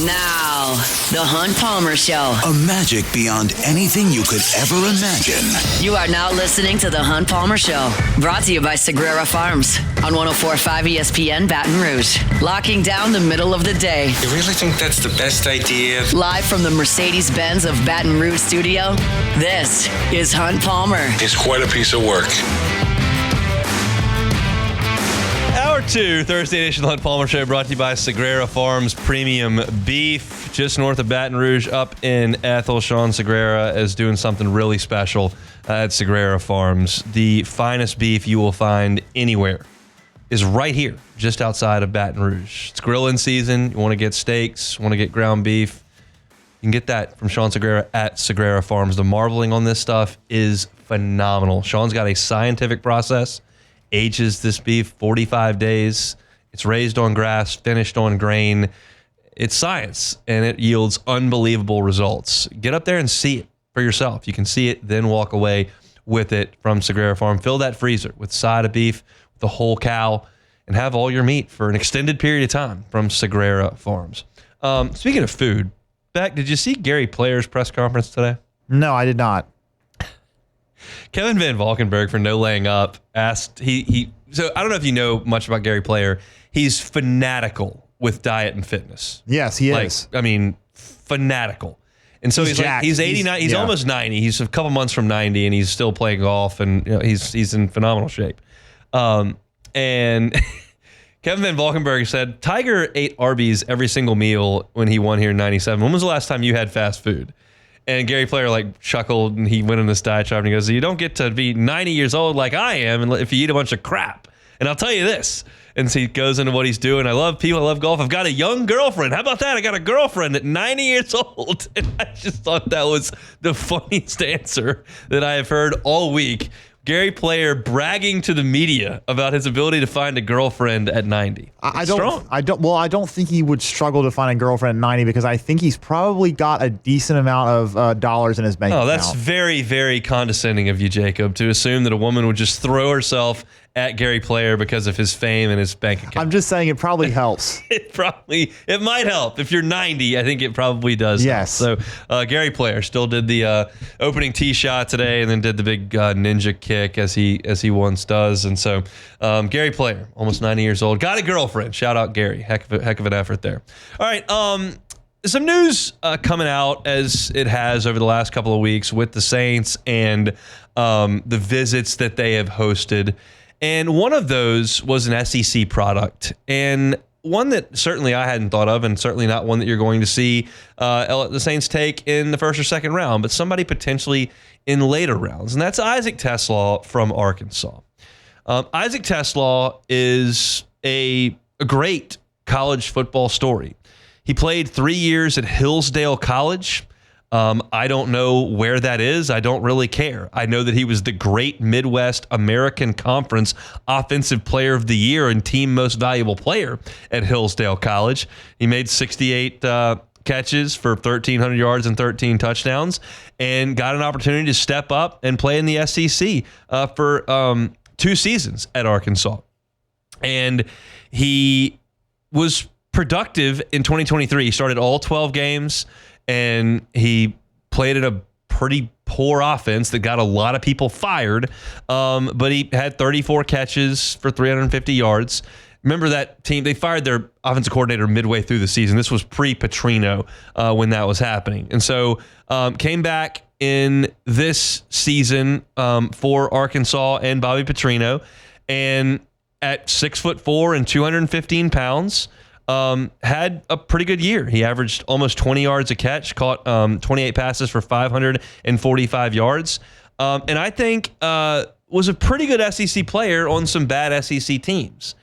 Now, The Hunt Palmer Show. A magic beyond anything you could ever imagine. You are now listening to The Hunt Palmer Show. Brought to you by Sagrera Farms on 104.5 ESPN Baton Rouge. Locking down the middle of the day. You really think that's the best idea? Live from the Mercedes-Benz of Baton Rouge studio, this is Hunt Palmer. It's quite a piece of work. Hour 2, Thursday edition of the Hunt Palmer Show, brought to you by Sagrera Farms Premium Beef, just north of Baton Rouge, up in Ethel. Sean Sagrera is doing something really special at Sagrera Farms. The finest beef you will find anywhere is right here, just outside of Baton Rouge. It's grilling season. You want to get steaks, want to get ground beef. You can get that from Sean Sagrera at Sagrera Farms. The marbling on this stuff is phenomenal. Sean's got a scientific process. Ages this beef 45 days. It's raised on grass, finished on grain. It's science, and it yields unbelievable results. Get up there and see it for yourself. You can see it, then walk away with it from Sagrera Farm. Fill that freezer with side of beef, the whole cow, and have all your meat for an extended period of time from Sagrera Farms. Speaking of food, Beck, did you see Gary Player's press conference today? No, I did not. Kevin Van Valkenburg, for No Laying Up, asked, so I don't know if you know much about Gary Player. He's fanatical with diet and fitness. Yes, he is. I mean, fanatical. And so he's jacked. Like, he's 89, he's almost 90. He's a couple months from 90, and he's still playing golf, and he's in phenomenal shape. And Kevin Van Valkenburg said, Tiger ate Arby's every single meal when he won here in 97. When was the last time you had fast food? And Gary Player chuckled, and he went in this diatribe, and he goes, you don't get to be 90 years old like I am and if you eat a bunch of crap. And I'll tell you this. And so he goes into what he's doing. I love people. I love golf. I've got a young girlfriend. How about that? I got a girlfriend at 90 years old. And I just thought that was the funniest answer that I have heard all week. Gary Player bragging to the media about his ability to find a girlfriend at 90. I don't think he would struggle to find a girlfriend at 90 because I think he's probably got a decent amount of dollars in his bank account. Oh, that's very, very condescending of you, Jacob, to assume that a woman would just throw herself at Gary Player because of his fame and his bank account. I'm just saying it probably helps. It might help. If you're 90, I think it probably does. Yes. Help. So Gary Player still did the opening tee shot today, and then did the big ninja kick as he once does. And so Gary Player, almost 90 years old, got a girlfriend. Shout out Gary. Heck of an effort there. All right. Some news coming out, as it has over the last couple of weeks, with the Saints and the visits that they have hosted. And one of those was an SEC product, and one that certainly I hadn't thought of, and certainly not one that you're going to see the Saints take in the first or second round, but somebody potentially in later rounds, and that's Isaac TeSlaa from Arkansas. Isaac TeSlaa is a great college football story. He played 3 years at Hillsdale College. I don't know where that is. I don't really care. I know that he was the great Midwest American Conference Offensive Player of the Year and Team Most Valuable Player at Hillsdale College. He made 68 catches for 1,300 yards and 13 touchdowns, and got an opportunity to step up and play in the SEC for 2 seasons at Arkansas. And he was productive in 2023. He started all 12 games, and he played in a pretty poor offense that got a lot of people fired. But he had 34 catches for 350 yards. Remember that team, they fired their offensive coordinator midway through the season. This was pre-Petrino when that was happening. And so came back in this season for Arkansas and Bobby Petrino. And at 6'4" and 215 pounds, had a pretty good year. He averaged almost 20 yards a catch, caught 28 passes for 545 yards. And I think was a pretty good SEC player on some bad SEC teams.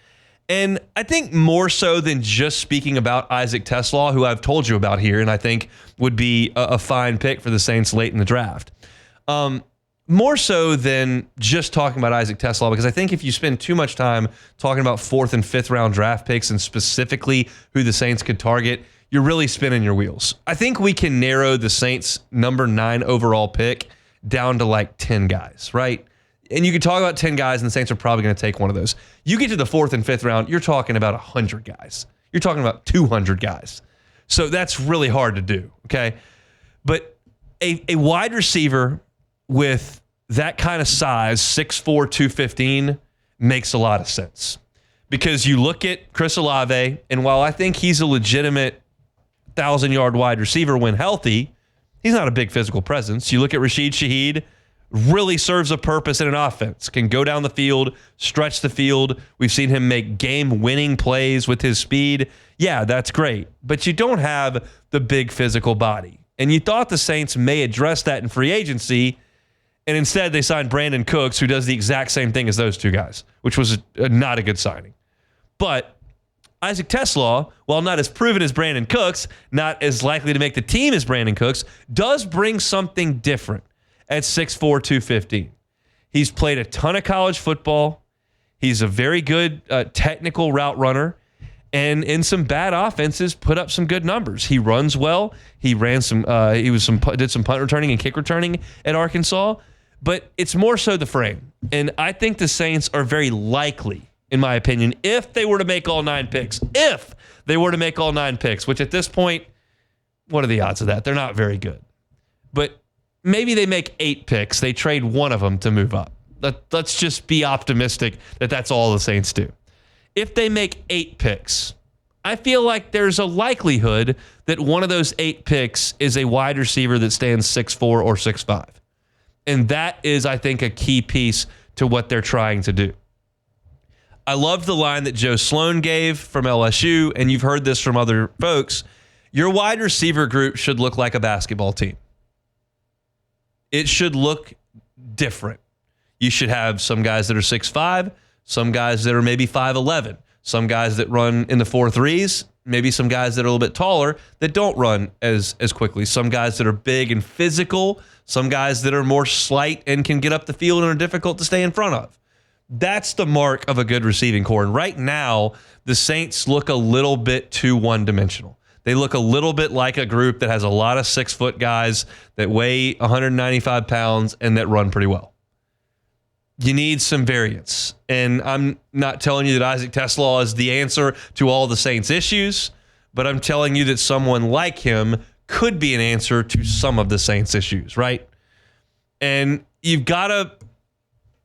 And I think more so than just speaking about Isaac TeSlaa, who I've told you about here, and I think would be a fine pick for the Saints late in the draft. More so than just talking about Isaac TeSlaa, because I think if you spend too much time talking about 4th and 5th round draft picks and specifically who the Saints could target, you're really spinning your wheels. I think we can narrow the Saints' number 9 overall pick down to like 10 guys, right? And you could talk about 10 guys, and the Saints are probably going to take one of those. You get to the 4th and 5th round, you're talking about 100 guys. You're talking about 200 guys. So that's really hard to do, okay? But a wide receiver with that kind of size, 6'4", 215, makes a lot of sense. Because you look at Chris Olave, and while I think he's a legitimate 1,000-yard wide receiver when healthy, he's not a big physical presence. You look at Rashid Shaheed, really serves a purpose in an offense, can go down the field, stretch the field. We've seen him make game-winning plays with his speed. Yeah, that's great. But you don't have the big physical body. And you thought the Saints may address that in free agency, and instead they signed Brandon Cooks, who does the exact same thing as those two guys, which was not a good signing. But Isaac TeSlaa, while not as proven as Brandon Cooks, not as likely to make the team as Brandon Cooks, does bring something different at 6'4", 215. He's played a ton of college football. He's a very good technical route runner. And in some bad offenses, put up some good numbers. He runs well. He ran some. Did some punt returning and kick returning at Arkansas. But it's more so the frame. And I think the Saints are very likely, in my opinion, if they were to make all 9 picks, which at this point, what are the odds of that? They're not very good. But maybe they make 8 picks. They trade one of them to move up. Let's just be optimistic that that's all the Saints do. If they make 8 picks, I feel like there's a likelihood that one of those 8 picks is a wide receiver that stands 6'4" or 6'5". And that is, I think, a key piece to what they're trying to do. I loved the line that Joe Sloan gave from LSU, and you've heard this from other folks. Your wide receiver group should look like a basketball team. It should look different. You should have some guys that are 6'5", some guys that are maybe 5'11", some guys that run in the 4.3s, maybe some guys that are a little bit taller that don't run as quickly, some guys that are big and physical, some guys that are more slight and can get up the field and are difficult to stay in front of. That's the mark of a good receiving core. And right now, the Saints look a little bit too one-dimensional. They look a little bit like a group that has a lot of 6-foot guys that weigh 195 pounds and that run pretty well. You need some variance. And I'm not telling you that Isaac TeSlaa is the answer to all the Saints' issues, but I'm telling you that someone like him could be an answer to some of the Saints' issues, right? And you've got to...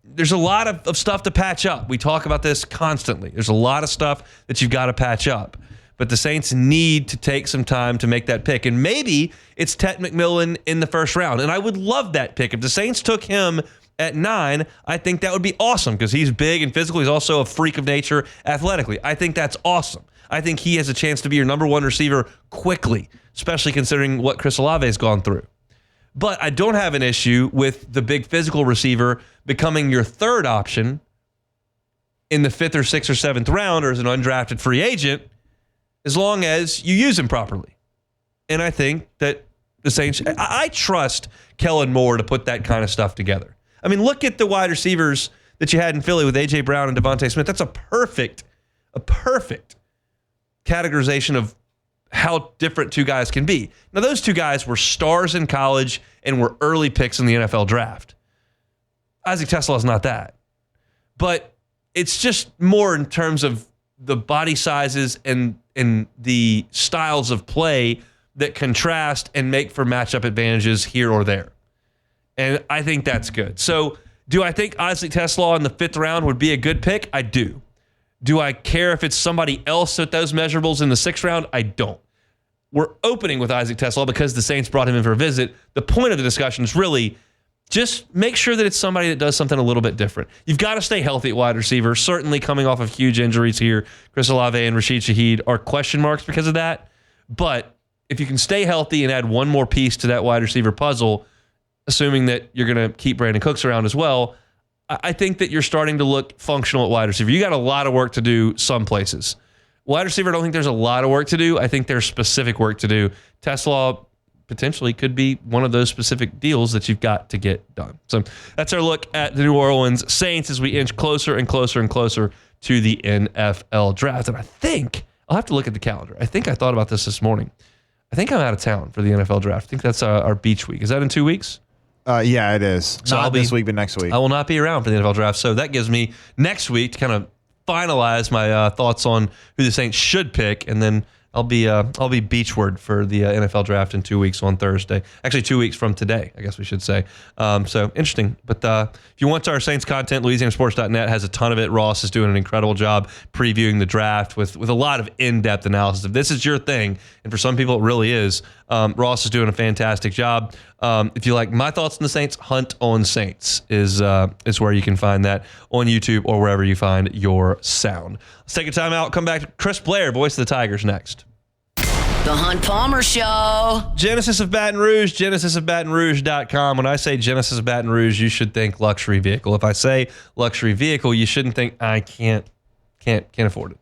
There's a lot of stuff to patch up. We talk about this constantly. There's a lot of stuff that you've got to patch up. But the Saints need to take some time to make that pick. And maybe it's Ted McMillan in the first round. And I would love that pick. If the Saints took him at 9, I think that would be awesome because he's big and physical. He's also a freak of nature athletically. I think that's awesome. I think he has a chance to be your number 1 receiver quickly, especially considering what Chris Olave has gone through. But I don't have an issue with the big physical receiver becoming your 3rd option in the 5th or 6th or 7th round or as an undrafted free agent, as long as you use him properly. And I think that the Saints, I trust Kellen Moore to put that kind of stuff together. I mean, look at the wide receivers that you had in Philly with A.J. Brown and Devontae Smith. That's a perfect categorization of how different two guys can be. Now, those two guys were stars in college and were early picks in the NFL draft. Isaac TeSlaa is not that. But it's just more in terms of the body sizes and the styles of play that contrast and make for matchup advantages here or there. And I think that's good. So do I think Isaac TeSlaa in the 5th round would be a good pick? I do. Do I care if it's somebody else at those measurables in the 6th round? I don't. We're opening with Isaac TeSlaa because the Saints brought him in for a visit. The point of the discussion is really just make sure that it's somebody that does something a little bit different. You've got to stay healthy at wide receiver. Certainly coming off of huge injuries here, Chris Olave and Rashid Shaheed are question marks because of that. But if you can stay healthy and add one more piece to that wide receiver puzzle, assuming that you're going to keep Brandon Cooks around as well, I think that you're starting to look functional at wide receiver. You got a lot of work to do some places. Wide receiver, I don't think there's a lot of work to do. I think there's specific work to do. TeSlaa potentially could be one of those specific deals that you've got to get done. So that's our look at the New Orleans Saints as we inch closer and closer and closer to the NFL draft. And I think, I'll have to look at the calendar. I think I thought about this morning. I think I'm out of town for the NFL draft. I think that's our beach week. Is that in 2 weeks? Yeah, it is. So Not this week, but next week. I will not be around for the NFL draft. So that gives me next week to kind of finalize my thoughts on who the Saints should pick. And then I'll be beachward for the NFL draft in 2 weeks on Thursday. Actually, 2 weeks from today, I guess we should say. So interesting. But if you want our Saints content, LouisianaSports.net has a ton of it. Ross is doing an incredible job previewing the draft with a lot of in-depth analysis. If this is your thing, and for some people it really is, Ross is doing a fantastic job. If you like my thoughts on the Saints, Hunt on Saints is where you can find that on YouTube or wherever you find your sound. Let's take a time out. Come back to Chris Blair, voice of the Tigers, next. The Hunt Palmer Show. Genesis of Baton Rouge, genesisofbatonrouge.com. When I say Genesis of Baton Rouge, you should think luxury vehicle. If I say luxury vehicle, you shouldn't think I can't afford it.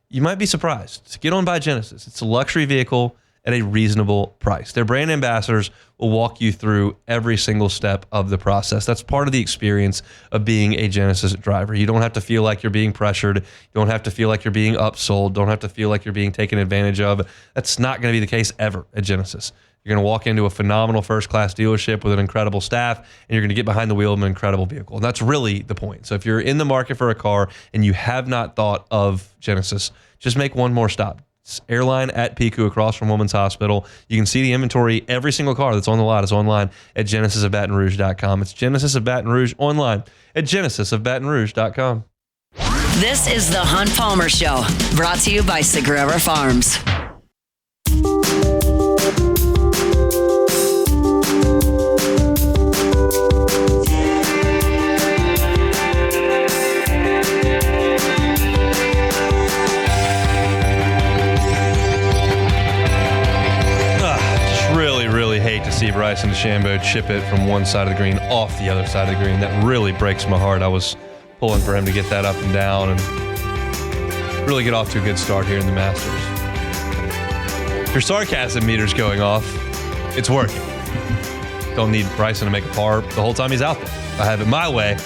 You might be surprised. Get on by Genesis. It's a luxury vehicle at a reasonable price. Their brand ambassadors will walk you through every single step of the process. That's part of the experience of being a Genesis driver. You don't have to feel like you're being pressured. You don't have to feel like you're being upsold. Don't have to feel like you're being taken advantage of. That's not going to be the case ever at Genesis. You're going to walk into a phenomenal first-class dealership with an incredible staff, and you're going to get behind the wheel of an incredible vehicle. And that's really the point. So if you're in the market for a car and you have not thought of Genesis, just make one more stop. It's Airline at Pico across from Women's Hospital. You can see the inventory. Every single car that's on the lot is online at genesisofbatonrouge.com. It's Genesis of Baton Rouge online at genesisofbatonrouge.com. This is the Hunt Palmer Show, brought to you by Sagrera Farms. See Bryson DeChambeau chip it from one side of the green off the other side of the green. That really breaks my heart. I was pulling for him to get that up and down and really get off to a good start here in the Masters. If your sarcasm meter's going off, it's working. Don't need Bryson to make a par the whole time he's out there. If I have it my way,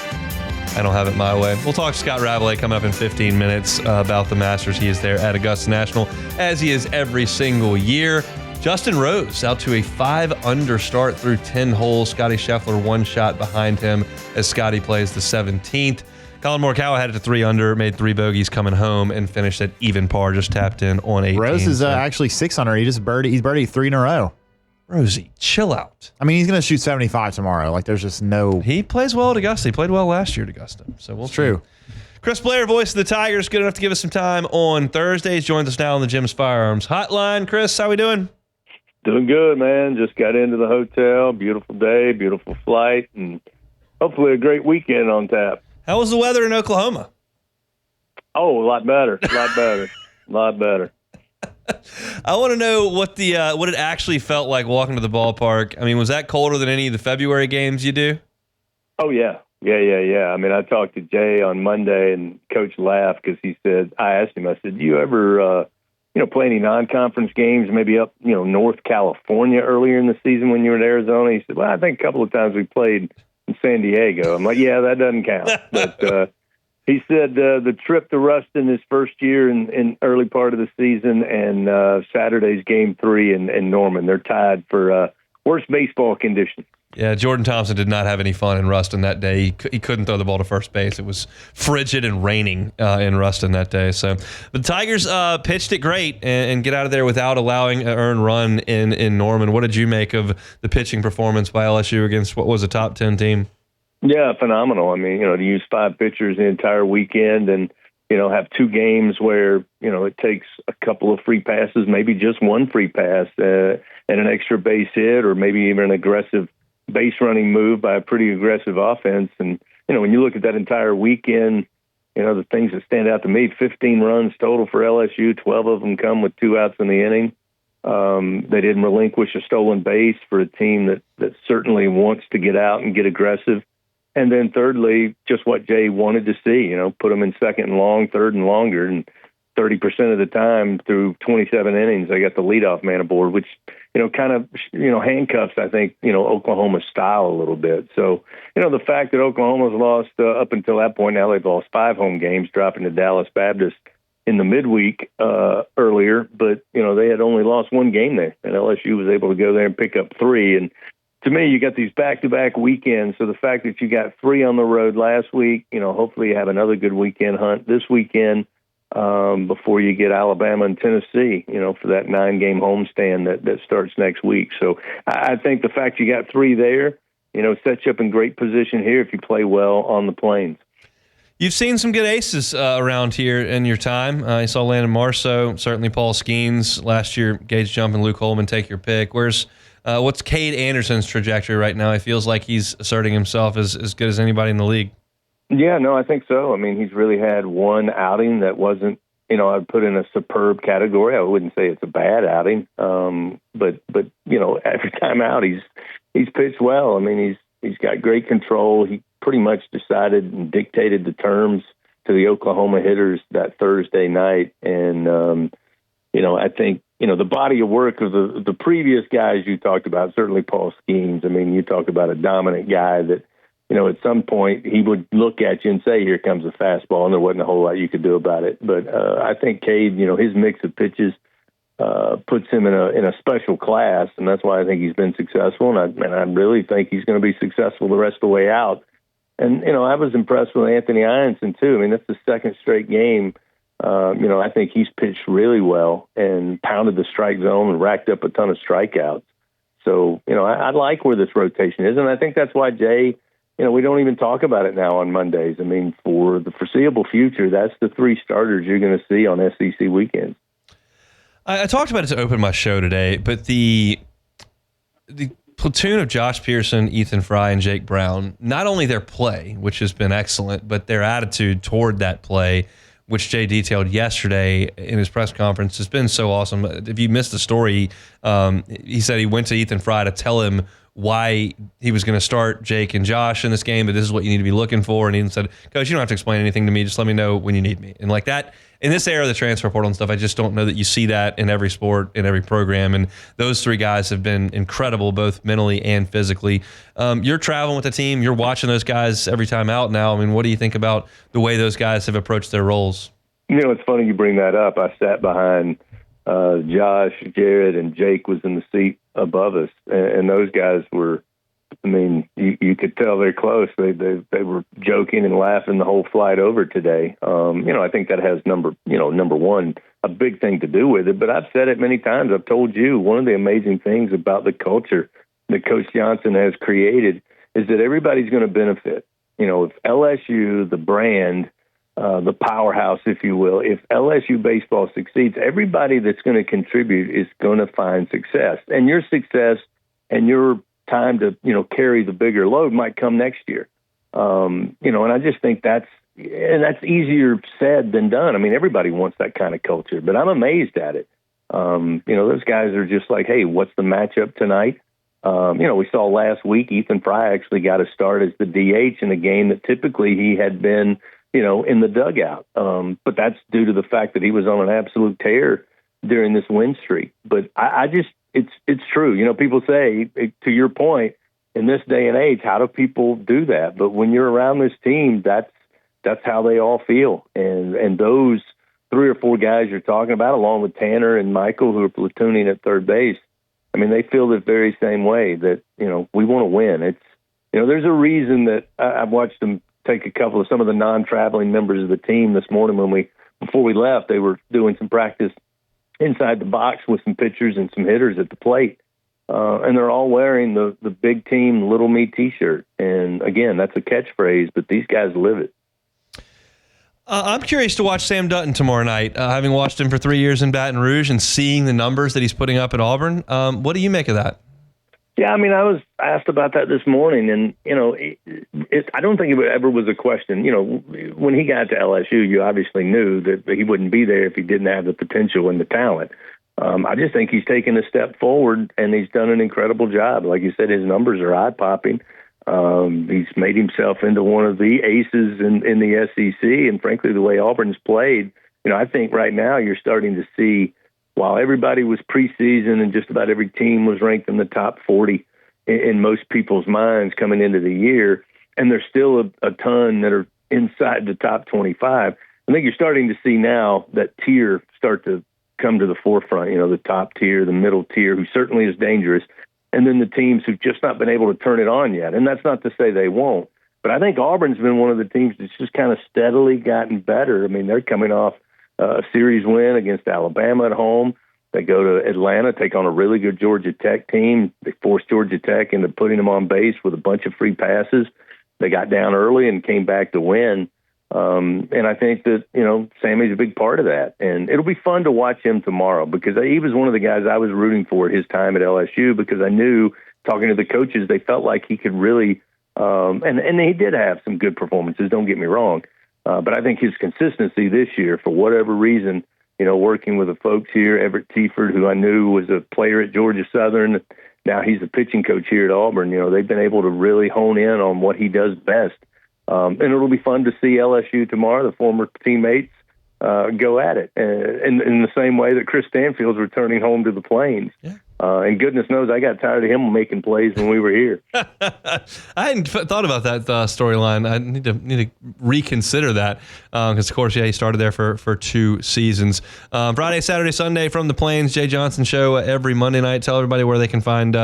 I don't have it my way. We'll talk to Scott Rabalais coming up in 15 minutes about the Masters. He is there at Augusta National, as he is every single year. Justin Rose out to a 5-under start through 10 holes. Scotty Scheffler 1 shot behind him as Scotty plays the 17th. Colin Morikawa had it to 3-under, made 3 bogeys coming home, and finished at even par, just tapped in on 18. Rose is actually 6-under. He's birdied 3 in a row. Rosie, chill out. I mean, he's going to shoot 75 tomorrow. Like, there's just no... He plays well at Augusta. He played well last year at Augusta. So we'll see. True. Chris Blair, voice of the Tigers, good enough to give us some time on Thursdays. Joins us now on the Jim's Firearms Hotline. Chris, how we doing? Doing good, man. Just got into the hotel. Beautiful day, beautiful flight, and hopefully a great weekend on tap. How was the weather in Oklahoma? Oh, a lot better. A lot better. I want to know what it actually felt like walking to the ballpark. I mean, was that colder than any of the February games you do? Oh, yeah. Yeah. I mean, I talked to Jay on Monday, and Coach laughed because he said, I asked him, I said, do you ever play any non-conference games, maybe up, North California earlier in the season when you were in Arizona? He said, well, I think a couple of times we played in San Diego. I'm like, yeah, that doesn't count. But he said the trip to Ruston his first year in early part of the season, and Saturday's Game 3 in Norman. They're tied for worst baseball conditions. Yeah, Jordan Thompson did not have any fun in Ruston that day. He couldn't throw the ball to first base. It was frigid and raining in Ruston that day. So the Tigers pitched it great and get out of there without allowing an earned run in Norman. What did you make of the pitching performance by LSU against what was a top 10 team? Yeah, phenomenal. I mean, to use 5 pitchers the entire weekend and, have 2 games where, it takes a couple of free passes, maybe just 1 free pass and an extra base hit, or maybe even an aggressive base running move by a pretty aggressive offense. And, when you look at that entire weekend, the things that stand out to me, 15 runs total for LSU, 12 of them come with 2 outs in the inning. They didn't relinquish a stolen base for a team that certainly wants to get out and get aggressive. And then thirdly, just what Jay wanted to see, put them in second and long, third and longer. And 30% of the time through 27 innings, they got the leadoff man aboard, which, kind of, handcuffs, I think, Oklahoma's style a little bit. So, the fact that Oklahoma's lost up until that point, now they've lost 5 home games, dropping to Dallas Baptist in the midweek earlier. But, they had only lost 1 game there, and LSU was able to go there and pick up 3. And to me, you got these back-to-back weekends. So the fact that you got 3 on the road last week, hopefully you have another good weekend hunt this weekend. before you get Alabama and Tennessee, for that 9-game homestand that starts next week. So I think the fact you got 3 there, sets you up in great position here if you play well on the Plains. You've seen some good aces around here in your time. You saw Landon Marceau, certainly Paul Skeens. Last year, Gage Jump and Luke Holman, take your pick. What's Cade Anderson's trajectory right now? He feels like he's asserting himself as good as anybody in the league. Yeah, no, I think so. I mean, he's really had one outing that wasn't, I'd put in a superb category. I wouldn't say it's a bad outing. But every time out, he's pitched well. I mean, he's got great control. He pretty much decided and dictated the terms to the Oklahoma hitters that Thursday night. And, I think, the body of work of the previous guys you talked about, certainly Paul Skeens. I mean, you talk about a dominant guy that, at some point he would look at you and say, here comes a fastball, and there wasn't a whole lot you could do about it. But I think Cade, his mix of pitches puts him in a special class, and that's why I think he's been successful. And I really think he's going to be successful the rest of the way out. And, I was impressed with Anthony Ianson, too. I mean, that's the second straight game. I think he's pitched really well and pounded the strike zone and racked up a ton of strikeouts. So, I like where this rotation is. And I think that's why, Jay, we don't even talk about it now on Mondays. I mean, for the foreseeable future, that's the 3 starters you're going to see on SEC weekends. I talked about it to open my show today, but the platoon of Josh Pearson, Ethan Fry, and Jake Brown, not only their play, which has been excellent, but their attitude toward that play, which Jay detailed yesterday in his press conference, has been so awesome. If you missed the story, he said he went to Ethan Fry to tell him why he was going to start Jake and Josh in this game, but this is what you need to be looking for. And Ethan said, Coach, you don't have to explain anything to me. Just let me know when you need me. And like that, in this era of the transfer portal and stuff, I just don't know that you see that in every sport, in every program. And those 3 guys have been incredible, both mentally and physically. You're traveling with the team. You're watching those guys every time out now. I mean, what do you think about the way those guys have approached their roles? It's funny you bring that up. I sat behind Josh, Jared, and Jake was in the seat above us, and those guys were, I mean, you could tell they're close. They were joking and laughing the whole flight over today. I think that has number one, a big thing to do with it. But I've said it many times. I've told you, one of the amazing things about the culture that Coach Johnson has created is that everybody's going to benefit. If LSU, the brand, the powerhouse, if you will, if LSU baseball succeeds, everybody that's going to contribute is going to find success. And your success and your time to, carry the bigger load might come next year. And I just think that's easier said than done. I mean, everybody wants that kind of culture, but I'm amazed at it. Those guys are just like, hey, what's the matchup tonight? We saw last week Ethan Fry actually got a start as the DH in a game that typically he had been, in the dugout. But that's due to the fact that he was on an absolute tear during this win streak. But I just, it's true. People say, to your point, in this day and age, how do people do that? But when you're around this team, that's how they all feel. And those 3 or 4 guys you're talking about, along with Tanner and Michael, who are platooning at third base, I mean, they feel the very same way that, we want to win. It's, there's a reason that I've watched them take some of the non-traveling members of the team this morning before we left. They were doing some practice inside the box with some pitchers and some hitters at the plate. And they're all wearing the big team, little me T-shirt. And again, that's a catchphrase, but these guys live it. I'm curious to watch Sam Dutton tomorrow night, having watched him for 3 years in Baton Rouge and seeing the numbers that he's putting up at Auburn. What do you make of that? Yeah, I mean, I was asked about that this morning, and, I don't think it ever was a question. When he got to LSU, you obviously knew that he wouldn't be there if he didn't have the potential and the talent. I just think he's taken a step forward, and he's done an incredible job. Like you said, his numbers are eye-popping. He's made himself into one of the aces in the SEC, and frankly, the way Auburn's played, I think right now you're starting to see, while everybody was preseason and just about every team was ranked in the top 40 in most people's minds coming into the year, and there's still a ton that are inside the top 25, I think you're starting to see now that tier start to come to the forefront, the top tier, the middle tier, who certainly is dangerous, and then the teams who've just not been able to turn it on yet. And that's not to say they won't. But I think Auburn's been one of the teams that's just kind of steadily gotten better. I mean, they're coming off a series win against Alabama at home. They go to Atlanta, take on a really good Georgia Tech team. They forced Georgia Tech into putting them on base with a bunch of free passes. They got down early and came back to win. And I think that, Sammy's a big part of that. And it'll be fun to watch him tomorrow because he was one of the guys I was rooting for at his time at LSU because I knew, talking to the coaches, they felt like he could really and he did have some good performances, don't get me wrong. But I think his consistency this year, for whatever reason, working with the folks here, Everett Tieford, who I knew was a player at Georgia Southern, now he's the pitching coach here at Auburn. They've been able to really hone in on what he does best. And it'll be fun to see LSU tomorrow, the former teammates, go at it in the same way that Chris Stanfield's returning home to the Plains. Yeah. And goodness knows I got tired of him making plays when we were here. I hadn't thought about that storyline. I need to reconsider that because, of course, he started there for 2 seasons. Friday, Saturday, Sunday from the Plains, Jay Johnson Show every Monday night. Tell everybody where they can find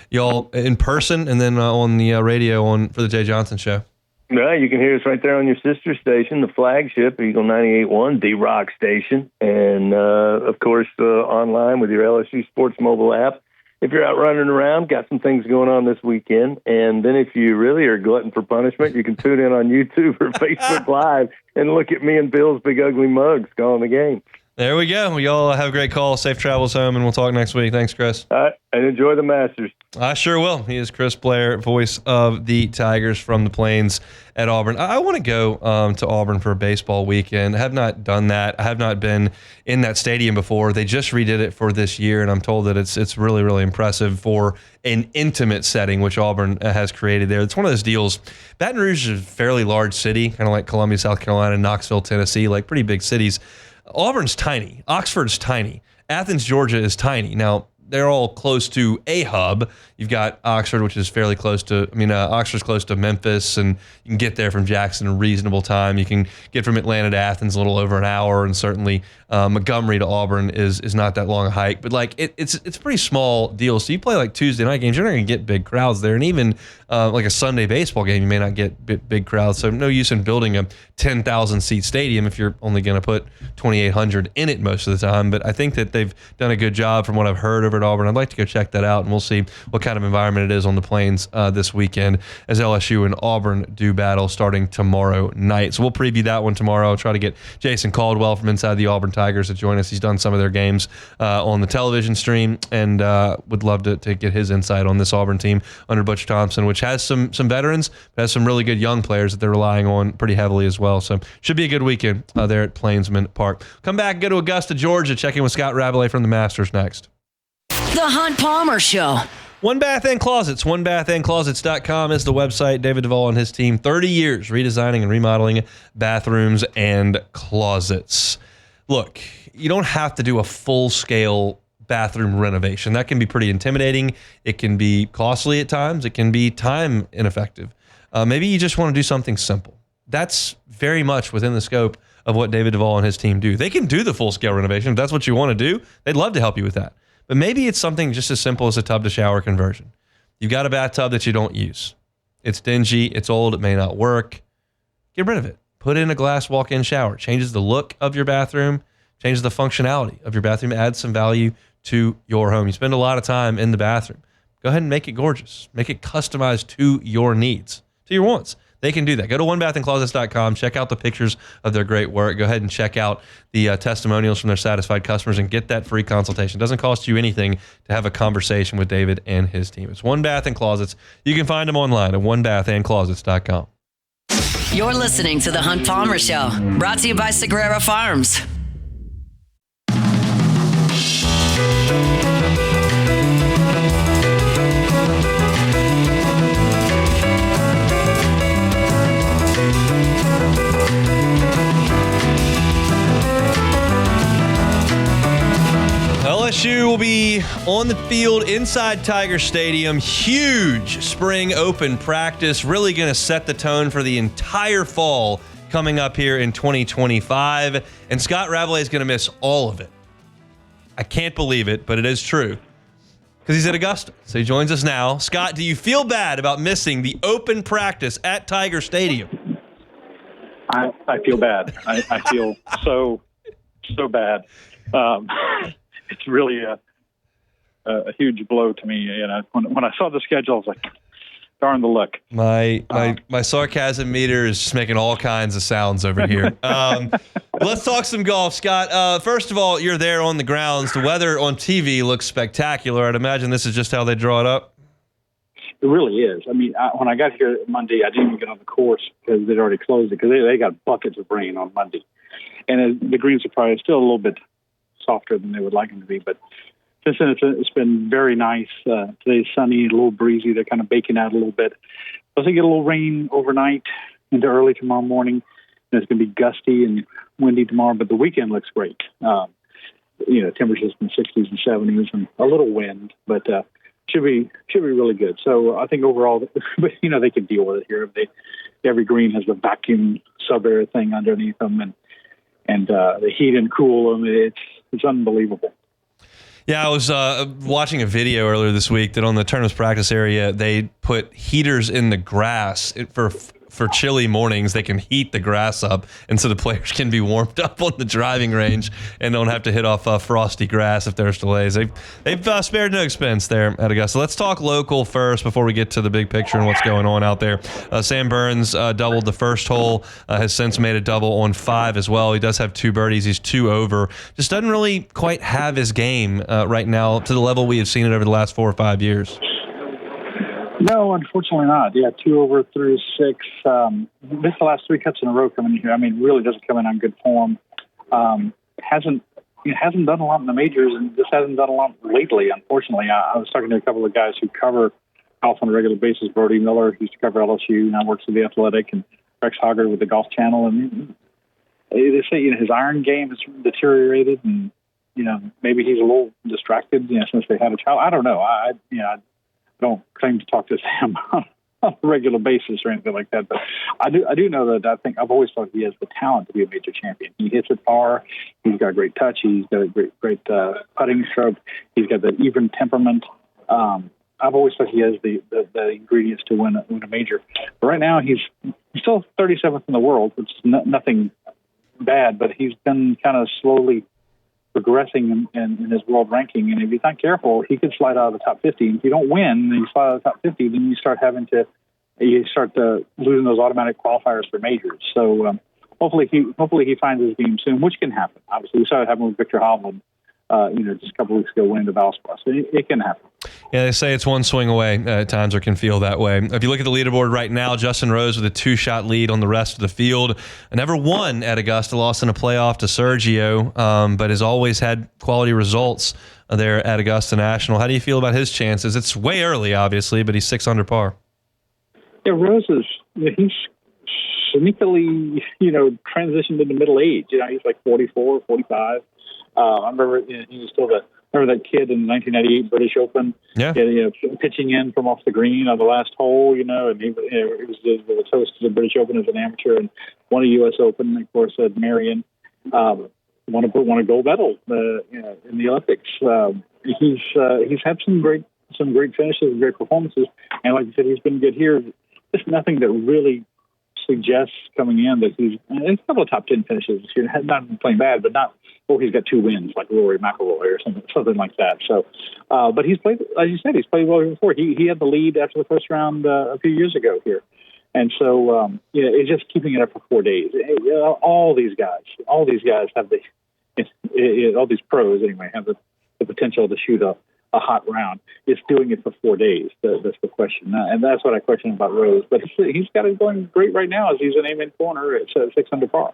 y'all in person and then on the radio for the Jay Johnson Show. Yeah, you can hear us right there on your sister station, the flagship, Eagle 98.1, D-Rock station. And, of course, online with your LSU Sports mobile app. If you're out running around, got some things going on this weekend. And then if you really are glutton for punishment, you can tune in on YouTube or Facebook Live and look at me and Bill's big ugly mugs calling the game. There we go. Y'all have a great call. Safe travels home, and we'll talk next week. Thanks, Chris. All right, and enjoy the Masters. I sure will. He is Chris Blair, voice of the Tigers from the Plains at Auburn. I want to go to Auburn for a baseball weekend. I have not done that. I have not been in that stadium before. They just redid it for this year, and I'm told that it's really, really impressive for an intimate setting, which Auburn has created there. It's one of those deals. Baton Rouge is a fairly large city, kind of like Columbia, South Carolina, Knoxville, Tennessee, like pretty big cities. Auburn's tiny. Oxford's tiny. Athens, Georgia is tiny. Now, they're all close to a hub. You've got Oxford, which is fairly close to, Oxford's close to Memphis, and you can get there from Jackson in a reasonable time. You can get from Atlanta to Athens a little over an hour, and certainly Montgomery to Auburn is not that long a hike. But it's a pretty small deal. So you play like Tuesday night games, you're not going to get big crowds there. And even like a Sunday baseball game, you may not get big crowds. So no use in building a 10,000 seat stadium if you're only going to put 2,800 in it most of the time. But I think that they've done a good job from what I've heard over at Auburn. I'd like to go check that out, and we'll see what kind of environment it is on the Plains this weekend as LSU and Auburn do battle starting tomorrow night. So we'll preview that one tomorrow. I'll try to get Jason Caldwell from Inside the Auburn Tigers to join us. He's done some of their games on the television stream, and would love to get his insight on this Auburn team under Butch Thompson, which has some veterans, but has some really good young players that they're relying on pretty heavily as well. So should be a good weekend there at Plainsman Park. Come back and go to Augusta, Georgia. Check in with Scott Rabalais from the Masters next. The Hunt Palmer Show. One Bath and Closets. OneBathAndClosets.com is the website. David Duvall and his team, 30 years redesigning and remodeling bathrooms and closets. Look, you don't have to do a full-scale bathroom renovation. That can be pretty intimidating. It can be costly at times. It can be time ineffective. Maybe you just want to do something simple. That's very much within the scope of what David Duvall and his team do. They can do the full-scale renovation. If that's what you want to do, they'd love to help you with that. But maybe it's something just as simple as a tub-to-shower conversion. You've got a bathtub that you don't use. It's dingy. It's old. It may not work. Get rid of it. Put in a glass walk-in shower. Changes the look of your bathroom. Changes the functionality of your bathroom. Adds some value to your home. You spend a lot of time in the bathroom. Go ahead and make it gorgeous. Make it customized to your needs, to your wants. They can do that. Go to OneBathAndClosets.com. Check out the pictures of their great work. Go ahead and check out the testimonials from their satisfied customers and get that free consultation. It doesn't cost you anything to have a conversation with David and his team. It's One Bath and Closets. You can find them online at OneBathAndClosets.com. You're listening to The Hunt Palmer Show, brought to you by Sagrera Farms. LSU will be on the field inside Tiger Stadium. Huge spring open practice. Really going to set the tone for the entire fall coming up here in 2025. And Scott Rabalais is going to miss all of it. I can't believe it, but it is true. Because he's at Augusta. So he joins us now. Scott, do you feel bad about missing the open practice at Tiger Stadium? I feel bad. I feel so bad. It's really a huge blow to me. When I saw the schedule, I was like, darn the luck. My sarcasm meter is just making all kinds of sounds over here. Let's talk some golf, Scott. First of all, you're there on the grounds. The weather on TV looks spectacular. I'd imagine this is just how they draw it up. It really is. I mean, when I got here Monday, I didn't even get on the course because they'd already closed it because they got buckets of rain on Monday. And the greens are probably still a little bit softer than they would like them to be. But since then, it's been very nice. Today's sunny, a little breezy. They're kind of baking out a little bit. Plus, they get a little rain overnight into early tomorrow morning. And it's going to be gusty and windy tomorrow, but the weekend looks great. Temperatures in the 60s and 70s and a little wind, but should be really good. So I think overall, they can deal with it here. Every green has the vacuum sub-air thing underneath them, and the heat and cool. I mean, it's unbelievable. Yeah, I was watching a video earlier this week that on the tournament's practice area, they put heaters in the grass for chilly mornings. They can heat the grass up, and so the players can be warmed up on the driving range and don't have to hit off frosty grass if there's delays. They've spared no expense there at Augusta. Let's talk local first before we get to the big picture and what's going on out there. Sam Burns doubled the first hole, has since made a double on 5 as well. He does have 2 birdies. He's 2 over. Just doesn't really quite have his game right now to the level we have seen it over the last 4 or 5 years. No, unfortunately not. Yeah, 2 over through 6. Missed the last 3 cuts in a row coming in here. I mean, really doesn't come in on good form. Hasn't done a lot in the majors, and just hasn't done a lot lately, unfortunately. I was talking to a couple of guys who cover golf on a regular basis. Brody Miller, who used to cover LSU, now works with The Athletic, and Rex Hoggard with the Golf Channel. And they say, his iron game has deteriorated, and, maybe he's a little distracted, since they had a child. I don't know. I don't claim to talk to Sam on a regular basis or anything like that, but I do know that I think I've always thought he has the talent to be a major champion. He hits it far. He's got great touch. He's got a great putting stroke. He's got that even temperament. I've always thought he has the ingredients to win a major. But right now he's still 37th in the world, which is nothing bad, but he's been kind of slowly progressing in his world ranking, and if he's not careful, he could slide out of the top 50. And if you don't win, and you slide out of the top 50, then you start losing those automatic qualifiers for majors. So hopefully he finds his game soon, which can happen. Obviously, we saw it happen with Victor Hovland, just a couple of weeks ago, winning the Valspar. So it can happen. Yeah, they say it's one swing away at times, or can feel that way. If you look at the leaderboard right now, Justin Rose with a 2-shot lead on the rest of the field. Never won at Augusta, lost in a playoff to Sergio, but has always had quality results there at Augusta National. How do you feel about his chances? It's way early, obviously, but he's 6 under par. Yeah, Rose he's sneakily, transitioned into middle age. He's like 44, 45. I remember he was still remember that kid in the 1998 British Open? Yeah. Pitching in from off the green on the last hole, and he was host to the British Open as an amateur and won a U.S. Open. Of course, at Marion, won a gold medal, in the Olympics. He's had some great finishes and great performances, and like you said, he's been good here. There's nothing that really suggests coming in that he's a couple of top 10 finishes this year. Not been playing bad, but not. Oh, he's got 2 wins like Rory McIlroy or something like that. So, but he's played, as you said, he's played well before. He had the lead after the first round a few years ago here, and so it's just keeping it up for 4 days. All these guys have all these pros anyway have the potential to shoot a hot round. It's doing it for 4 days. That's the question, and that's what I question about Rose. But he's got it going great right now as he's an aim-in corner at 6 under par.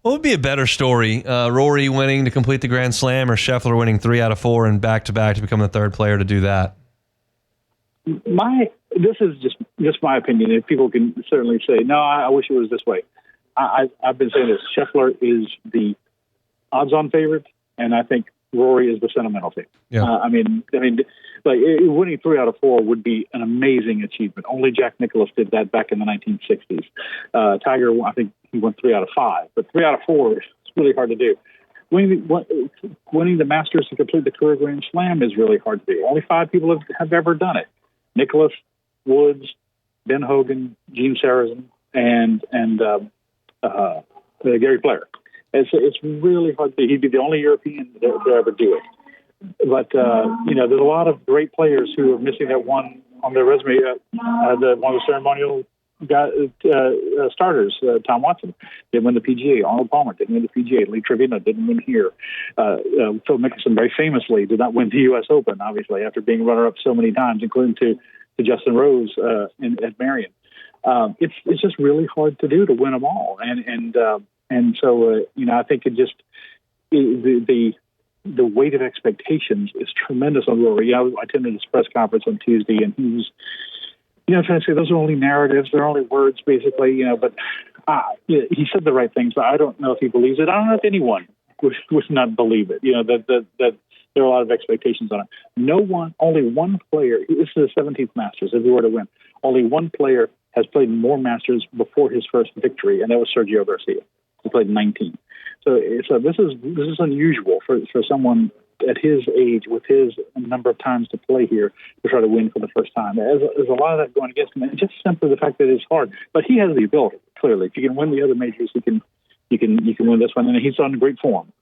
What would be a better story? Rory winning to complete the Grand Slam, or Scheffler winning 3 out of 4 and back-to-back to become the 3rd player to do that? This is just my opinion. And people can certainly say, no, I wish it was this way. I've been saying this. Scheffler is the odds-on favorite, and I think Rory is the sentimental favorite. Yeah. I mean, like winning 3 out of 4 would be an amazing achievement. Only Jack Nicklaus did that back in the 1960s. Tiger, I think he won 3 out of 5, but 3 out of 4 is really hard to do. Winning the Masters to complete the career Grand Slam is really hard to do. Only 5 people have ever done it: Nicklaus, Woods, Ben Hogan, Gene Sarazen, and Gary Blair. It's really hard. He'd be the only European to ever do it. But there's a lot of great players who are missing that one on their resume. One of the ceremonial starters, Tom Watson, didn't win the PGA. Arnold Palmer didn't win the PGA. Lee Trevino didn't win here. Phil Mickelson very famously did not win the U.S. Open, obviously, after being runner-up so many times, including to Justin Rose at Marion. It's just really hard to do to win them all, and so I think it just the weight of expectations is tremendous on Rory. I attended his press conference on Tuesday, and he was trying to say those are only narratives, they're only words, basically. But he said the right things. But I don't know if he believes it. I don't know if anyone would not believe it. That there are a lot of expectations on it. Only one player. This is the 17th Masters. If he were to win, only one player has played more Masters before his first victory, and that was Sergio Garcia. He played 19. So this is unusual for someone at his age, with his number of times to play here, to try to win for the first time. There's a lot of that going against him, and just simply the fact that it's hard. But he has the ability. Clearly, if you can win the other majors, you can win this one, and he's on great form.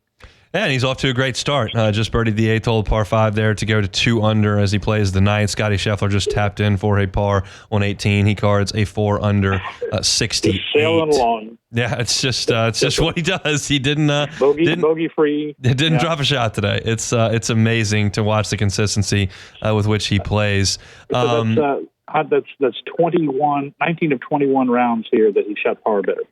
And he's off to a great start. Just birdied the 8th hole, par 5 there to go to 2 under as he plays the 9th. Scotty Scheffler just tapped in for a par on 18. He cards a 4 under 68. Just sailing along. Yeah, it's just what he does. He didn't bogey free. Didn't drop a shot today. It's amazing to watch the consistency with which he plays. So that's 19 of 21 rounds here that he shot par better.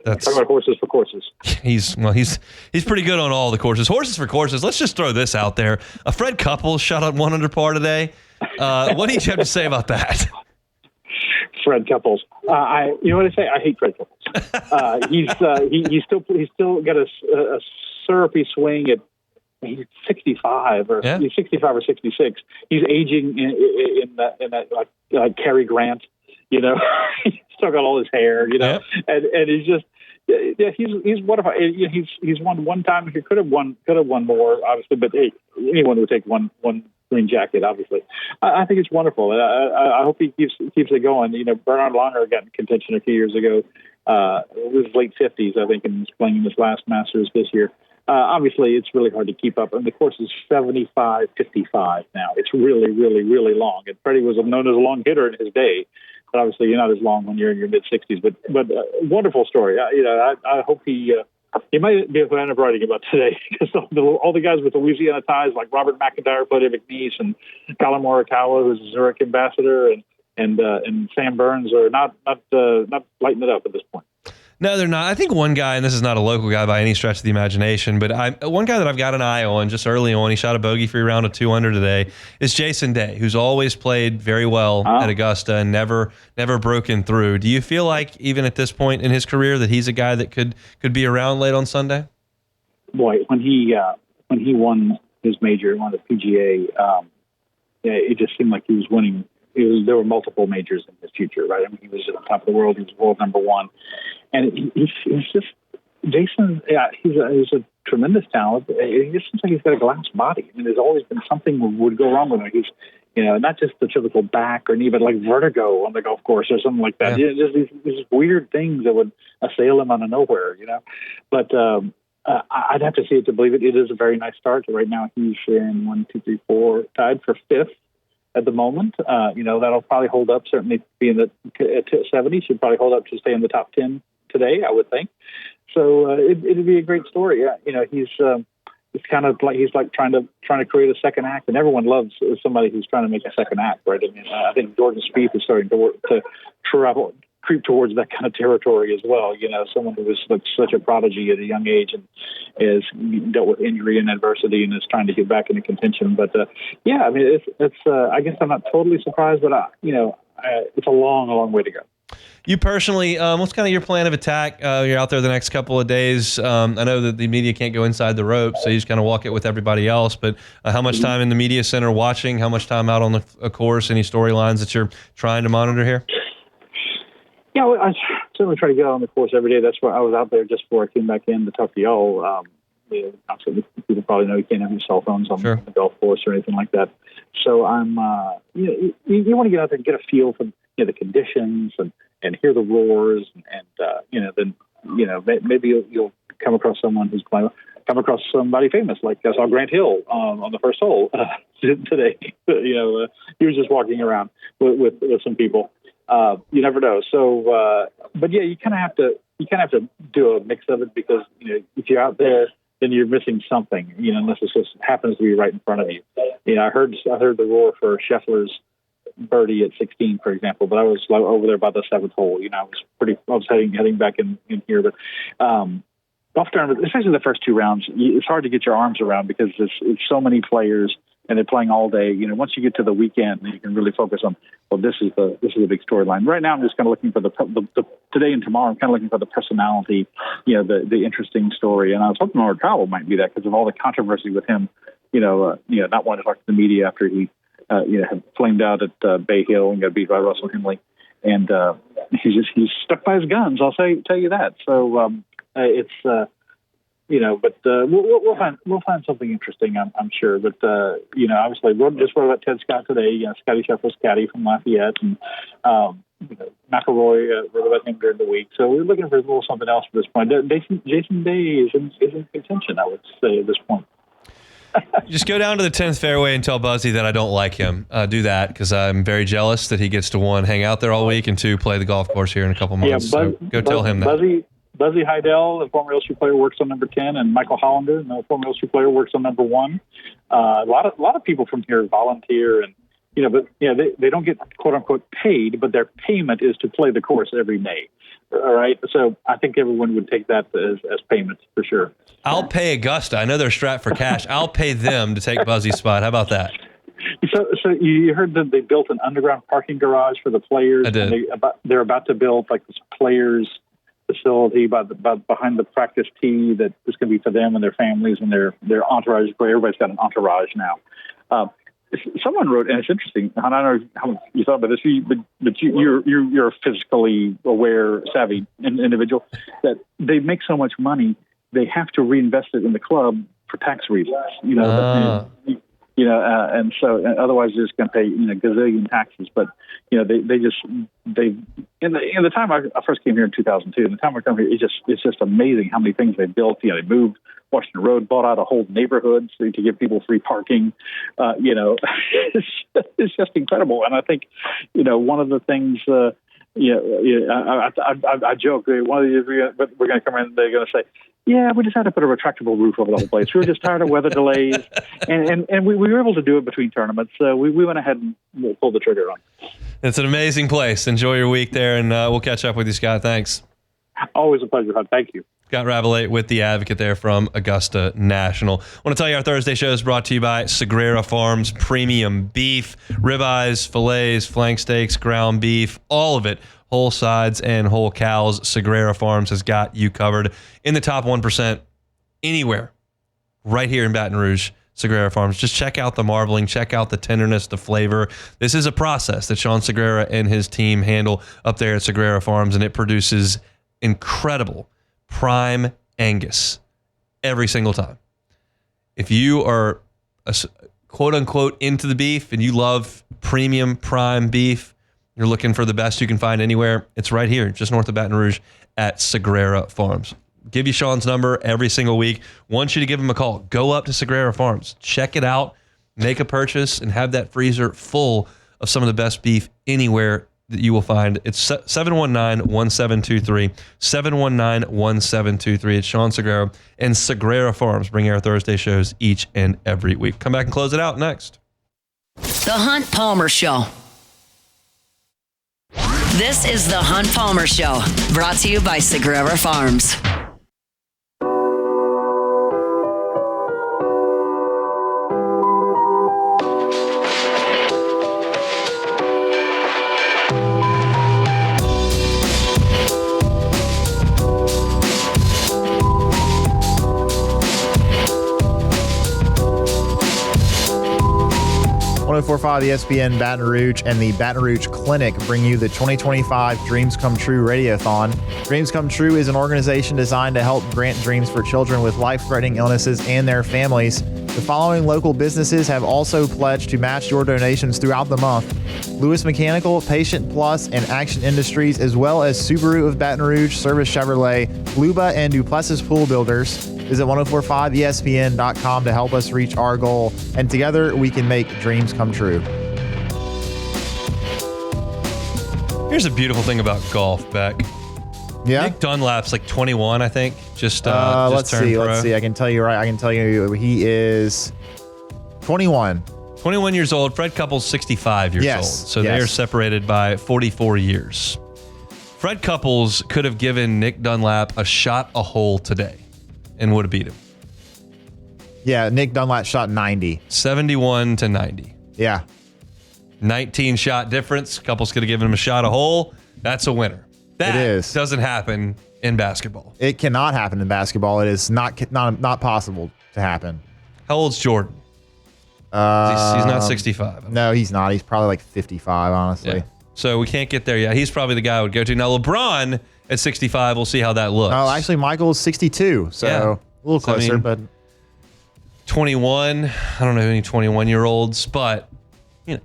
That's talking about horses for courses. He's pretty good on all the courses. Horses for courses. Let's just throw this out there. Fred Couples shot on 1 under par today. What do you have to say about that? Fred Couples. You know what I say? I hate Fred Couples. He's still got a syrupy swing at. He's 65 or he's 65 or 66. He's aging in that like Cary Grant. He's still got all his hair. And he's just he's wonderful. He's won one time. He could have won more, obviously. But hey, anyone would take one green jacket, obviously. I think it's wonderful. I hope he keeps it going. Bernard Langer got in contention a few years ago. It was late 50s, I think, and he's playing in his last Masters this year. Obviously, it's really hard to keep up. And the course is 75-55 now. It's really, really, really long. And Freddie was known as a long hitter in his day. But obviously, you're not as long when you're in your mid-60s. But wonderful story. I hope he might be a fan of writing about today, because all the guys with Louisiana ties, like Robert McIntyre played at McNeese, and Colin Morikawa, who's a Zurich ambassador, and Sam Burns are not lighting it up at this point. No, they're not. I think one guy, and this is not a local guy by any stretch of the imagination, but one guy that I've got an eye on just early on, he shot a bogey-free round of 2 under today, is Jason Day, who's always played very well at Augusta and never broken through. Do you feel like, even at this point in his career, that he's a guy that could be around late on Sunday? Boy, when he won his major, won the PGA, it just seemed like he was winning. There were multiple majors in his future, right? I mean, he was at the top of the world. He was world number one. And he's just Jason. Yeah, he's a tremendous talent. It just seems like he's got a glass body. I mean, there's always been something that would go wrong with him. He's, not just the typical back or knee, but like vertigo on the golf course or something like that. Yeah. Just these weird things that would assail him out of nowhere. But I'd have to see it to believe it. It is a very nice start. Right now, he's in 1, 2, 3, 4, tied for 5th. At the moment, that'll probably hold up. Certainly, being at 70, should probably hold up to stay in the top 10 today, I would think. So it'd be a great story. He's kind of like trying to create a second act, and everyone loves somebody who's trying to make a second act, right? I mean, I think Jordan Spieth is starting to creep towards that kind of territory as well. Someone who was such a prodigy at a young age and has dealt with injury and adversity and is trying to get back into contention. But I mean, it's I guess I'm not totally surprised, but it's a long way to go. You personally, what's kind of your plan of attack? You're out there the next couple of days. I know that the media can't go inside the ropes, so you just kind of walk it with everybody else. But how much time in the media center watching? How much time out on the course? Any storylines that you're trying to monitor here? Yeah, I certainly try to get out on the course every day. That's why I was out there just before I came back in to talk to y'all. Obviously, people probably know you can't have your cell phones on the golf course or anything like that. So I'm, you want to get out there and get a feel for the conditions and hear the roars and then maybe you'll come across someone who's playing, come across somebody famous, like I saw Grant Hill on the first hole today. He was just walking around with some people. You never know. So, but yeah, you kind of have to do a mix of it, because if you're out there, then you're missing something. Unless it just happens to be right in front of you. I heard the roar for Scheffler's birdie at 16, for example, but I was over there by the 7th hole. I was heading back in here, but golf tournament, especially the first 2 rounds, it's hard to get your arms around, because it's so many players and they're playing all day. Once you get to the weekend, you can really focus on, well, this is the big storyline. Right now, I'm just kind of looking for the today and tomorrow. I'm kind of looking for the personality, the interesting story. And I was hoping Lord Cowell might be that, because of all the controversy with him, not wanting to talk to the media after he had flamed out at Bay Hill and got beat by Russell Henley, and he's stuck by his guns. I'll tell you that. So it's but we'll find something interesting. I'm sure. But obviously, just wrote about Ted Scott today. Scotty Scheffler's caddy from Lafayette, and McElroy wrote about him during the week. So we're looking for a little something else at this point. Jason Day is in contention, I would say, at this point. Just go down to the 10th fairway and tell Buzzy that I don't like him. Do that, because I'm very jealous that he gets to, 1, hang out there all week, and 2, play the golf course here in a couple months. So go tell him that. Buzzy Heidel, the former LSU player, works on number 10, and Michael Hollander, the former LSU player, works on number 1. A lot of people from here volunteer, and they don't get quote unquote paid, but their payment is to play the course every day. All right, so I think everyone would take that as payments for sure. I'll pay Augusta. I know they're strapped for cash. I'll pay them to take Buzzy's spot. How about that? So you heard that they built an underground parking garage for the players. I did. And they're about to build like this players facility behind the practice tee that is going to be for them and their families and their entourage. Everybody's got an entourage now. Someone wrote, and it's interesting. I don't know how much you thought about this, but you're a physically aware, savvy individual, that they make so much money they have to reinvest it in the club for tax reasons. And so otherwise they're just going to pay gazillion taxes. But they in the time I first came here in 2002, and the time I come here, it's just amazing how many things they built. They moved Washington Road, bought out a whole neighborhood to give people free parking. It's just incredible. And I think one of the things. I joke. One of these, we're going to come in. They're going to say, "Yeah, we just had to put a retractable roof over the whole place. We were just tired of weather delays, and we were able to do it between tournaments. So we went ahead and pulled the trigger on it." It's an amazing place. Enjoy your week there, and we'll catch up with you, Scott. Thanks. Always a pleasure, Hud. Thank you. Scott Rabalais with The Advocate there from Augusta National. I want to tell you our Thursday show is brought to you by Sagrera Farms Premium Beef, ribeyes, fillets, flank steaks, ground beef, all of it. Whole sides and whole cows. Sagrera Farms has got you covered in the top 1% anywhere right here in Baton Rouge. Sagrera Farms. Just check out the marbling, check out the tenderness, the flavor. This is a process that Sean Sagrera and his team handle up there at Sagrera Farms, and it produces incredible prime Angus every single time. If you are quote unquote into the beef and you love premium prime beef, you're looking for the best you can find anywhere, it's right here, just north of Baton Rouge at Sagrera Farms. Give you Sean's number every single week. Want you to give him a call. Go up to Sagrera Farms. Check it out. Make a purchase and have that freezer full of some of the best beef anywhere that you will find. It's 719-1723. 719-1723. It's Sean Sagrera and Sagrera Farms bring our Thursday shows each and every week. Come back and close it out next. The Hunt Palmer Show. This is the Hunt Palmer Show, brought to you by Sagrera Farms. 104.5 ESPN Baton Rouge and the Baton Rouge Clinic bring you the 2025 Dreams Come True Radiothon. Dreams Come True is an organization designed to help grant dreams for children with life-threatening illnesses and their families. The following local businesses have also pledged to match your donations throughout the month: Lewis Mechanical, Patient Plus, and Action Industries, as well as Subaru of Baton Rouge, Service Chevrolet, Luba, and Duplessis Pool Builders. Visit 1045ESPN.com to help us reach our goal, and together we can make dreams come true. Here's a beautiful thing about golf, Beck. Yeah. Nick Dunlap's like 21, I think. Just let's turned see. pro. Let's see. I can tell you he is 21. 21 years old. Fred Couples 65 years old. So they are separated by 44 years. Fred Couples could have given Nick Dunlap a shot a hole today and would have beat him. Yeah, Nick Dunlap shot 90. 71 to 90. Yeah. 19 shot difference. Couples could have given him a shot a hole. That's a winner. That doesn't happen in basketball. It cannot happen in basketball. It is not possible to happen. How old's Jordan? He's not 65. No, he's not. He's probably like 55, honestly. Yeah. So we can't get there yet. He's probably the guy I would go to. Now, LeBron at 65, we'll see how that looks. Oh, actually, Michael's 62, so a little closer, but 21. I don't know any 21-year-olds, but, you know.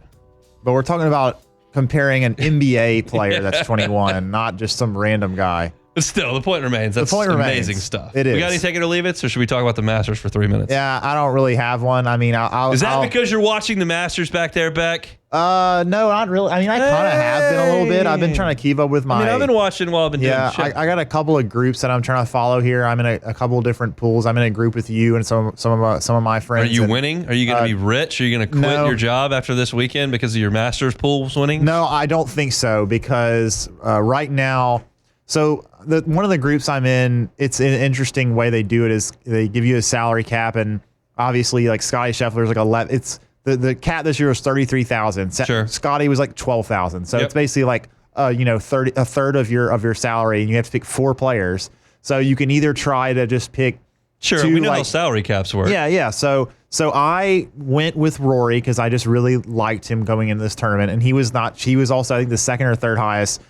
But we're talking about comparing an NBA player that's 21, not just some random guy. But still, the point remains. That's amazing stuff. It is. We got any take it or leave it, or should we talk about the Masters for 3 minutes? Yeah, I don't really have one. I mean, Is that because you're watching the Masters back there, Beck? No, not really. I mean, I kind of have been a little bit. I've been trying to keep up with my. I've been watching while I've been doing shit. I got a couple of groups that I'm trying to follow here. I'm in a couple of different pools. I'm in a group with you and some of my friends. Are you winning? Are you going to be rich? Are you going to quit your job after this weekend because of your Masters pool's winning? No, I don't think so, because right now, one of the groups I'm in, it's an interesting way they do it is they give you a salary cap, and obviously like Scotty Scheffler's like 11. It's the cap this year was 33,000. Sure. Scotty was like 12,000. So it's basically like a third of your salary, and you have to pick 4 players. So you can either try to just pick. Sure, we know how salary caps work. Yeah. So I went with Rory because I just really liked him going into this tournament, and he was also I think the second or third highest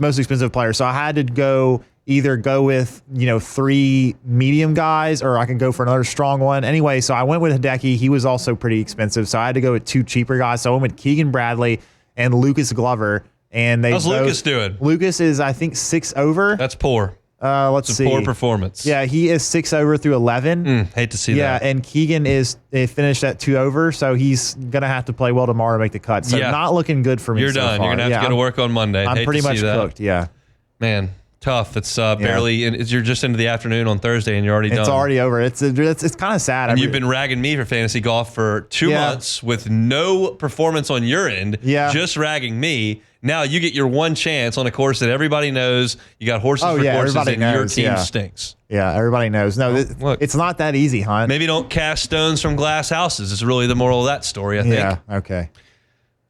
most expensive player. So I had to either go with 3 medium guys, or I can go for another strong one. Anyway, so I went with Hideki. He was also pretty expensive, so I had to go with 2 cheaper guys. So I went with Keegan Bradley and Lucas Glover. And how's Lucas doing? Lucas is, I think, 6 over. That's poor. Let's see. Poor performance. Yeah, he is 6 over through 11. Hate to see that. Yeah, and Keegan finished at 2 over, so he's gonna have to play well tomorrow to make the cut. So not looking good for me. You're done. You're gonna have to go to work on Monday. I'm pretty much cooked. Yeah, man, tough. It's barely. You're just into the afternoon on Thursday, and you're already done. It's already over. It's kind of sad. And you've been ragging me for fantasy golf for 2 months with no performance on your end. Yeah, just ragging me. Now you get your one chance on a course that everybody knows. You got horses for courses, and your team stinks. Yeah, everybody knows. No, look, it's not that easy, Hunt. Maybe don't cast stones from glass houses is really the moral of that story, I think. Yeah, okay.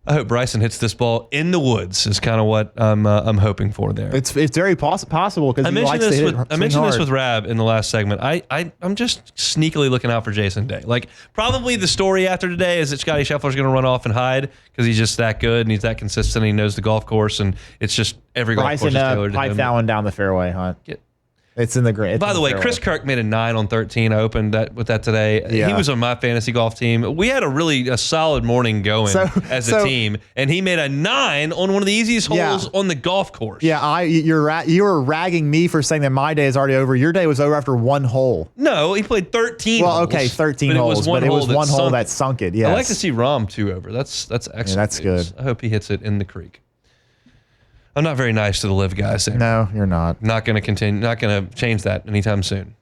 I hope Bryson hits this ball in the woods is kind of what I'm hoping for there. It's very possible because I mentioned this with Rab in the last segment. I'm just sneakily looking out for Jason Day. Like, probably the story after today is that Scotty Scheffler's going to run off and hide because he's just that good and he's that consistent. And he knows the golf course, and it's just every golf course is tailored to him. Pipe that one down the fairway, Hunt. It's in the green. By the way, Chris Kirk made a 9 on 13. I opened with that today. Yeah. He was on my fantasy golf team. We had a solid morning going as a team, and he made a 9 on one of the easiest holes on the golf course. Yeah, you were ragging me for saying that my day is already over. Your day was over after 1 hole. No, he played 13 holes. Well, okay, 13 holes, but it was one hole that sunk it. Yes. I like to see Rahm 2 over. That's excellent. Yeah, that's good. I hope he hits it in the creek. I'm not very nice to the live guys there. No, you're not. Not going to continue. Not going to change that anytime soon.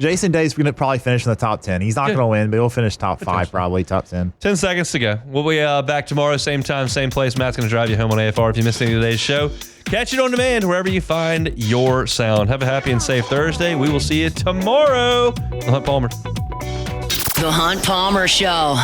Jason Day's going to probably finish in the top 10. He's not going to win, but he'll finish top 5, probably top 10. 10 seconds to go. We'll be back tomorrow, same time, same place. Matt's going to drive you home on AFR if you missed any of today's show. Catch it on demand wherever you find your sound. Have a happy and safe Thursday. We will see you tomorrow. The Hunt Palmer. The Hunt Palmer Show.